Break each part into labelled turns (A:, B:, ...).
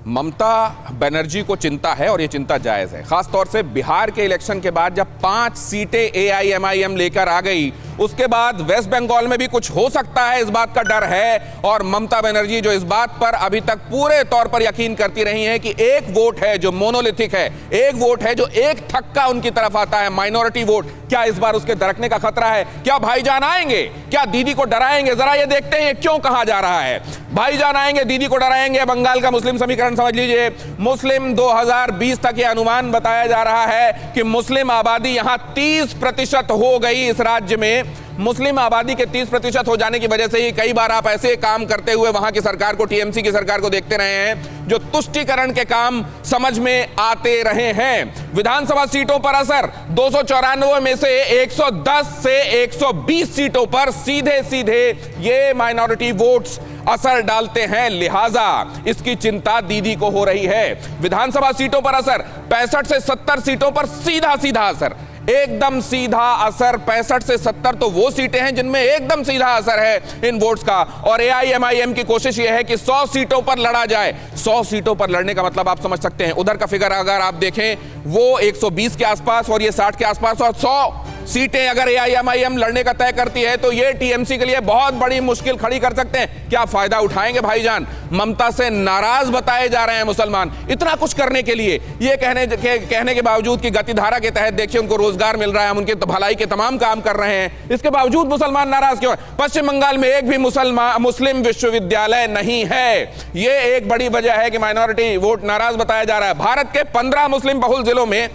A: ममता बनर्जी को चिंता है और ये चिंता जायज है, खासतौर से बिहार के इलेक्शन के बाद जब 5 सीटें एआईएमआईएम लेकर आ गई, उसके बाद वेस्ट बंगाल में भी कुछ हो सकता है, इस बात का डर है। और ममता बनर्जी जो इस बात पर अभी तक पूरे तौर पर यकीन करती रही हैं कि एक वोट है जो मोनोलिथिक है, एक वोट है जो एक थक्का उनकी तरफ आता है, माइनॉरिटी वोट, क्या इस बार उसके दरकने का खतरा है? क्या भाईजान आएंगे? क्या दीदी को डराएंगे? जरा ये देखते हैं क्यों कहा जा रहा है भाईजान आएंगे, दीदी को डराएंगे। बंगाल का मुस्लिम समीकरण समझ लीजिए। मुस्लिम 2020 तक ये अनुमान बताया जा रहा है कि मुस्लिम आबादी यहां 30% हो गई। इस राज्य में मुस्लिम आबादी के 30% हो जाने की वजह से ही कई बार आप ऐसे काम करते हुए वहां की सरकार को, टीएमसी की सरकार को देखते रहे हैं जो तुष्टीकरण के काम समझ में आते रहे हैं। विधानसभा सीटों पर असर 294 में से 110 से 120 सीटों पर सीधे सीधे ये माइनॉरिटी वोट्स असर डालते हैं, लिहाजा इसकी चिंता दीदी को हो रही है। विधानसभा सीटों पर असर 65 से 70 सीटों पर सीधा सीधा असर, एकदम सीधा असर। 65 से 70 तो वो सीटें हैं जिनमें एकदम सीधा असर है इन वोट्स का। और एआईएमआईएम की कोशिश यह है कि 100 सीटों पर लड़ा जाए। 100 सीटों पर लड़ने का मतलब आप समझ सकते हैं, उधर का फिगर अगर आप देखें वो 120 के आसपास और ये 60 के आसपास, और 100 सीटें अगर एआईएमआईएम लड़ने का तय करती है तो ये टीएमसी के लिए बहुत बड़ी मुश्किल खड़ी कर सकते हैं। क्या फायदा उठाएंगे भाईजान? ममता से नाराज बताए जा रहे हैं मुसलमान इतना कुछ करने के लिए, ये कहने के बावजूद कि गतिधारा के तहत देखिए उनको रोजगार मिल रहा है, हम उनके भलाई के तमाम काम कर रहे हैं, इसके बावजूद मुसलमान नाराज क्यों है? पश्चिम बंगाल में एक भी मुस्लिम विश्वविद्यालय नहीं है, ये एक बड़ी वजह है कि माइनॉरिटी वोट नाराज बताया जा रहा है। भारत के 15 मुस्लिम बहुल जिलों में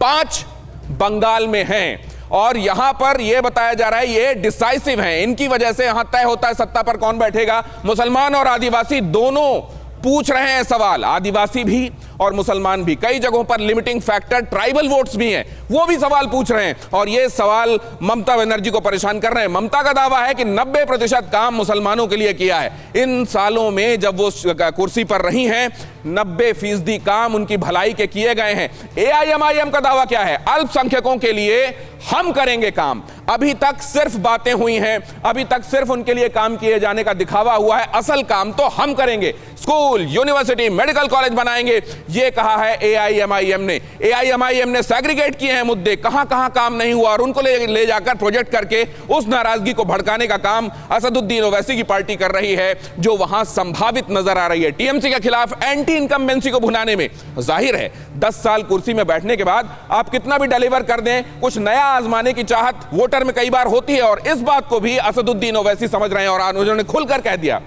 A: 5 बंगाल में हैं और यहां पर यह बताया जा रहा है ये डिसाइसिव हैं, इनकी वजह से यहां तय होता है सत्ता पर कौन बैठेगा। मुसलमान और आदिवासी दोनों पूछ रहे हैं सवाल, आदिवासी भी और मुसलमान भी। कई जगहों पर लिमिटिंग फैक्टर ट्राइबल वोट्स भी हैं, वो भी सवाल पूछ रहे हैं और ये सवाल ममता बनर्जी को परेशान कर रहे हैं। ममता का दावा है कि 90% काम मुसलमानों के लिए किया है इन सालों में जब वो कुर्सी पर रही हैं, 90% काम उनकी भलाई के किए गए हैं। एआईएमआईएम का दावा क्या है? अल्पसंख्यकों के लिए हम करेंगे काम। अभी तक सिर्फ बातें हुई हैं, अभी तक सिर्फ उनके लिए काम किए जाने का दिखावा हुआ है, असल काम तो हम करेंगे। स्कूल, यूनिवर्सिटी, मेडिकल कॉलेज बनाएंगे, ये कहा है एआईएमआईएम ने। एआईएमआईएम ने सेग्रीगेट किए हैं मुद्दे, कहां कहां काम नहीं हुआ और उनको ले जाकर प्रोजेक्ट करके उस नाराजगी को भड़काने का काम असदुद्दीन ओवैसी की पार्टी कर रही है जो वहां संभावित नजर आ रही है टीएमसी के खिलाफ एंटी इनकम्बेंसी को भुनाने में। जाहिर है 10 साल कुर्सी में बैठने के बाद आप कितना भी डिलीवर कर दें, कुछ नया आजमाने की चाहत वोटर में कई बार होती है और इस बात को भी असदुद्दीन ओवैसी समझ रहे हैं। और उन्होंने खुलकर कह दिया,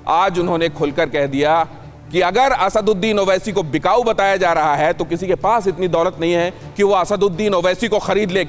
A: आज उन्होंने खुलकर कह दिया कि अगर असदुद्दीन ओवैसी को बिकाऊ बताया जा रहा है तो किसी के पास इतनी दौलत नहीं है कि वो असदुद्दीन ओवैसी को खरीद ले।